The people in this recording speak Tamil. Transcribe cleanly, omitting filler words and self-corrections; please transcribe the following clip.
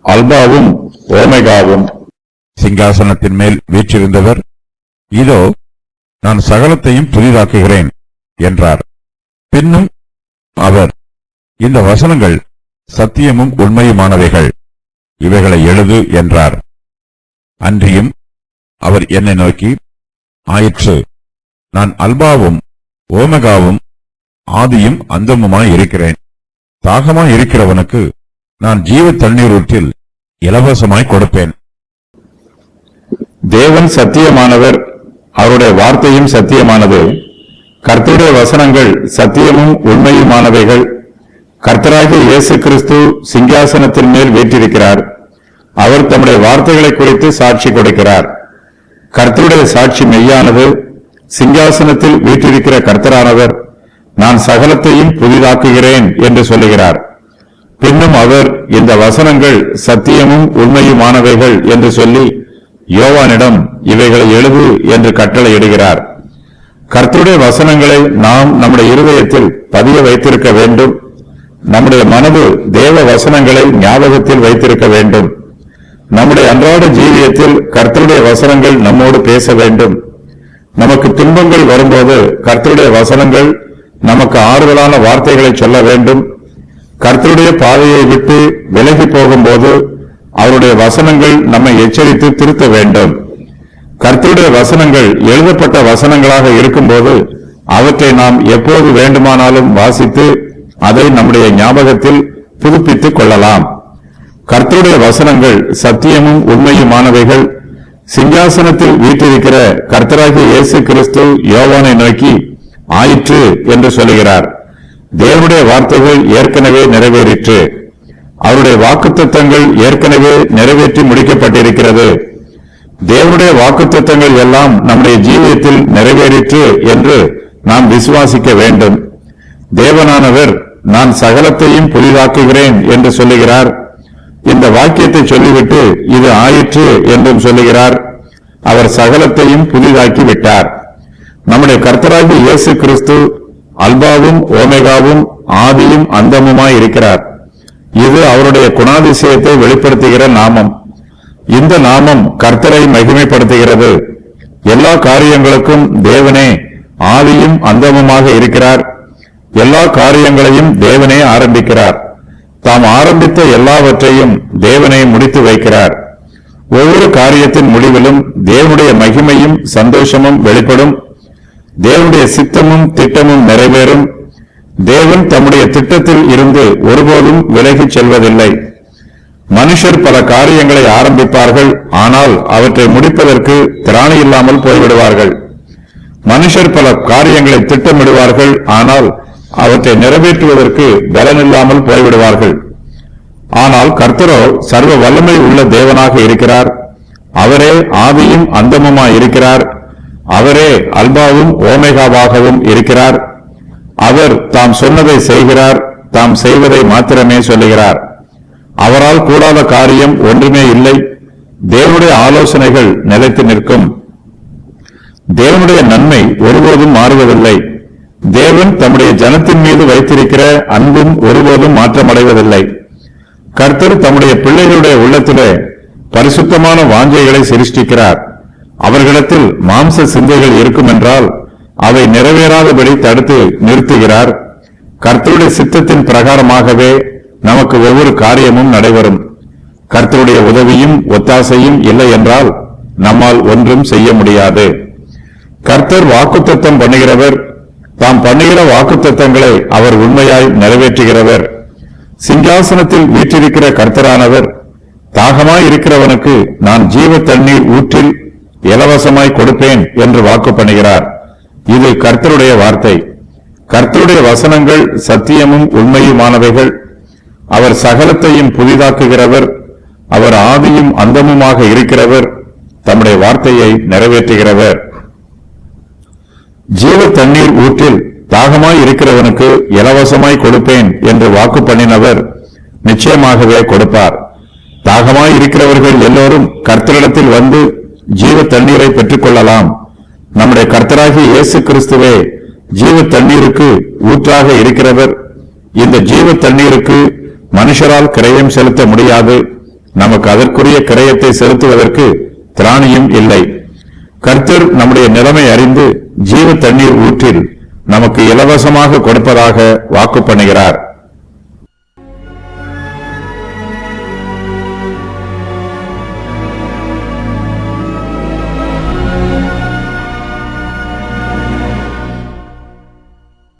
அல்பாவும் ஓமெகாவும். சிங்காசனத்தின் மேல் வீற்றிருந்தவர், இதோ நான் சகலத்தையும் புதிதாக்குகிறேன் என்றார். பின்னும் அவர், இந்த வசனங்கள் சத்தியமும் உண்மையுமானவைகள், இவைகளை எழுது என்றார். அன்றியும் அவர் என்னை நோக்கி, ஆயிற்று, நான் அல்பாவும் ஓமெகாவும் ஆதியும் அந்தமுமாய் இருக்கிறேன். தாகமாய் இருக்கிறவனுக்கு நான் ஜீவ தண்ணீர் ஊற்றில் இலவசமாய் கொடுப்பேன். தேவன் சத்தியமானவர், அவருடைய வார்த்தையும் சத்தியமானது. கர்த்தருடைய வசனங்கள் சத்தியமும் உண்மையுமானவைகள். கர்த்தராகிய இயேசு கிறிஸ்து சிங்காசனத்தின் மேல் வீற்றிருக்கிறார். அவர் தம்முடைய வார்த்தைகளை குறித்து சாட்சி கொடுக்கிறார். கர்த்தருடைய சாட்சி மெய்யானது. சிங்காசனத்தில் வீற்றிருக்கிற கர்த்தரானவர், நான் சகலத்தையும் புதிதாக்குகிறேன் என்று சொல்லுகிறார். பின்னும் அவர், இந்த வசனங்கள் சத்தியமும் உண்மையுமானவைகள் என்று சொல்லி யோவானிடம் இவைகளை எழுது என்று கட்டளையிடுகிறார். கர்த்தருடைய வசனங்களை நாம் நம்முடைய இருதயத்தில் பதிய வைத்திருக்க வேண்டும். நம்முடைய மனது தேவ வசனங்களை ஞாபகத்தில் வைத்திருக்க வேண்டும். நம்முடைய அன்றாட ஜீவியத்தில் கர்த்தருடைய வசனங்கள் நம்மோடு பேச வேண்டும். நமக்கு துன்பங்கள் வரும்போது கர்த்தருடைய வசனங்கள் நமக்கு ஆறுதலான வார்த்தைகளை சொல்ல வேண்டும். கர்த்தருடைய பாதையை விட்டு விலகி போகும்போது அவருடைய வசனங்கள் நம்மை எச்சரித்து திருத்த வேண்டும். கர்த்தருடைய வசனங்கள் எழுதப்பட்ட வசனங்களாக இருக்கும்போது அவற்றை நாம் எப்போது வேண்டுமானாலும் வாசித்து அதை நம்முடைய ஞாபகத்தில் புதுப்பித்துக் கொள்ளலாம். கர்த்தருடைய வசனங்கள் சத்தியமும் உண்மையுமானவைகள். சிங்காசனத்தில் வீற்றிருக்கிற கர்த்தராகிய இயேசு கிறிஸ்து யோவானை நோக்கி, ஆயிற்று என்று சொல்லுகிறார். தேவனுடைய வார்த்தைகள் ஏற்கனவே நிறைவேறிற்று. அவருடைய வாக்குத்தத்தங்கள் ஏற்கனவே நிறைவேற்றி முடிக்கப்பட்டிருக்கிறது. தேவனுடைய வாக்குத்தத்தங்கள் எல்லாம் நம்முடைய ஜீவியத்தில் நிறைவேறிற்று என்று நாம் விசுவாசிக்க வேண்டும். தேவனானவர், நான் சகலத்தையும் புதிதாக்குகிறேன் என்று சொல்லுகிறார். இந்த வாக்கியத்தை சொல்லிவிட்டு இது ஆயிற்று என்றும் சொல்லுகிறார். அவர் சகலத்தையும் புதிதாக்கி விட்டார். நம்முடைய கர்த்தராகிய இயேசு கிறிஸ்து அல்பாவும் ஓமெகாவும் ஆதியும் அந்தமுமாய் இருக்கிறார். இது அவருடைய குணாதிசயத்தை வெளிப்படுத்துகிற நாமம். இந்த நாமம் கர்த்தரை மகிமைப்படுத்துகிறது. எல்லா காரியங்களுக்கும் தேவனே ஆதியும் அந்தமுமாக இருக்கிறார். எல்லா காரியங்களையும் தேவனே ஆரம்பிக்கிறார். தாம் ஆரம்பித்த எல்லாவற்றையும் தேவனே முடித்து வைக்கிறார். ஒவ்வொரு காரியத்தின் முடிவிலும் தேவனுடைய மகிமையும் சந்தோஷமும் வெளிப்படும். தேவனுடைய சித்தமும் திட்டமும் நிறைவேறும். தேவன் தம்முடைய திட்டத்தில் இருந்து ஒருபோதும் விலகிச் செல்வதில்லை. மனுஷர் பல காரியங்களை ஆரம்பிப்பார்கள், ஆனால் அவற்றை முடிப்பதற்கு திராணி இல்லாமல் போய்விடுவார்கள். மனுஷர் பல காரியங்களை திட்டமிடுவார்கள், ஆனால் அவற்றை நிறைவேற்றுவதற்கு பலனில்லாமல் போய்விடுவார்கள். ஆனால் கர்த்தரோ சர்வ வல்லமை உள்ள தேவனாக இருக்கிறார். அவரே ஆதியும் அந்தமுமாய் இருக்கிறார். அவரே அல்பாவும் ஓமெகாவாகவும் இருக்கிறார். அவர் தாம் சொன்னதை செய்கிறார். தாம் செய்வதை மாத்திரமே சொல்லுகிறார். அவரால் கூடாத காரியம் ஒன்றுமே இல்லை. தேவனுடைய ஆலோசனைகள் நிலைத்து நிற்கும். தேவனுடைய நன்மை ஒருபோதும் மாறுவதில்லை. தேவன் தம்முடைய ஜனத்தின் மீது வைத்திருக்கிற அன்பும் ஒருபோதும் மாற்றமடைவதில்லை. கர்த்தர் தம்முடைய பிள்ளைகளுடைய உள்ளத்திலே பரிசுத்தமான வாஞ்சைகளை சிருஷ்டிக்கிறார். அவர்களிடத்தில் மாம்ச சிந்தைகள் இருக்கும் என்றால் அவை நிறைவேறாதபடி தடுத்து நிறுத்துகிறார். கர்த்தருடைய சித்தத்தின் பிரகாரமாகவே நமக்கு ஒவ்வொரு காரியமும் நடைபெறும். கர்த்தருடைய உதவியும் ஒத்தாசையும் இல்லை என்றால் நம்மால் ஒன்றும் செய்ய முடியாது. கர்த்தர் வாக்குத்தத்தம் பண்ணுகிறவர். தாம் பண்ணுகிற வாக்குத்தத்தங்களை அவர் உண்மையாய் நிறைவேற்றுகிறவர். சிங்காசனத்தில் வீற்றிருக்கிற கர்த்தரானவர், தாகமாய் இருக்கிறவனுக்கு நான் ஜீவ தண்ணீர் ஊற்றில் இலவசமாய் கொடுப்பேன் என்று வாக்கு பண்ணுகிறார். இது கர்த்தருடைய வார்த்தை. கர்த்தருடைய வசனங்கள் சத்தியமும் உண்மையுமானவைகள். அவர் சகலத்தையும் புதிதாக்குகிறவர். அவர் ஆதியும் அந்தமுமாக இருக்கிறவர். தம்முடைய வார்த்தையை நிறைவேற்றுகிறவர். ஜீவ தண்ணீர் ஊற்றில் தாகமாய் இருக்கிறவனுக்கு இலவசமாய் கொடுப்பேன் என்று வாக்கு பண்ணினவர் நிச்சயமாகவே கொடுப்பார். தாகமாய் இருக்கிறவர்கள் எல்லோரும் கர்த்தரிடத்தில் வந்து ஜீவ தண்ணீரை பெற்றுக் கொள்ளலாம். நம்முடைய கர்த்தராகிய இயேசு கிறிஸ்துவே ஜீவ தண்ணீருக்கு ஊற்றாக இருக்கிறவர். இந்த ஜீவ தண்ணீருக்கு மனுஷரால் கிரயம் செலுத்த முடியாது. நமக்கு அதற்குரிய கிரயத்தை செலுத்துவதற்கு திராணியும் இல்லை. கர்த்தர் நம்முடைய நிலைமை அறிந்து ஜீவ தண்ணீர் ஊற்றில் நமக்கு இலவசமாக கொடுப்பதாக வாக்கு பண்ணுகிறார்.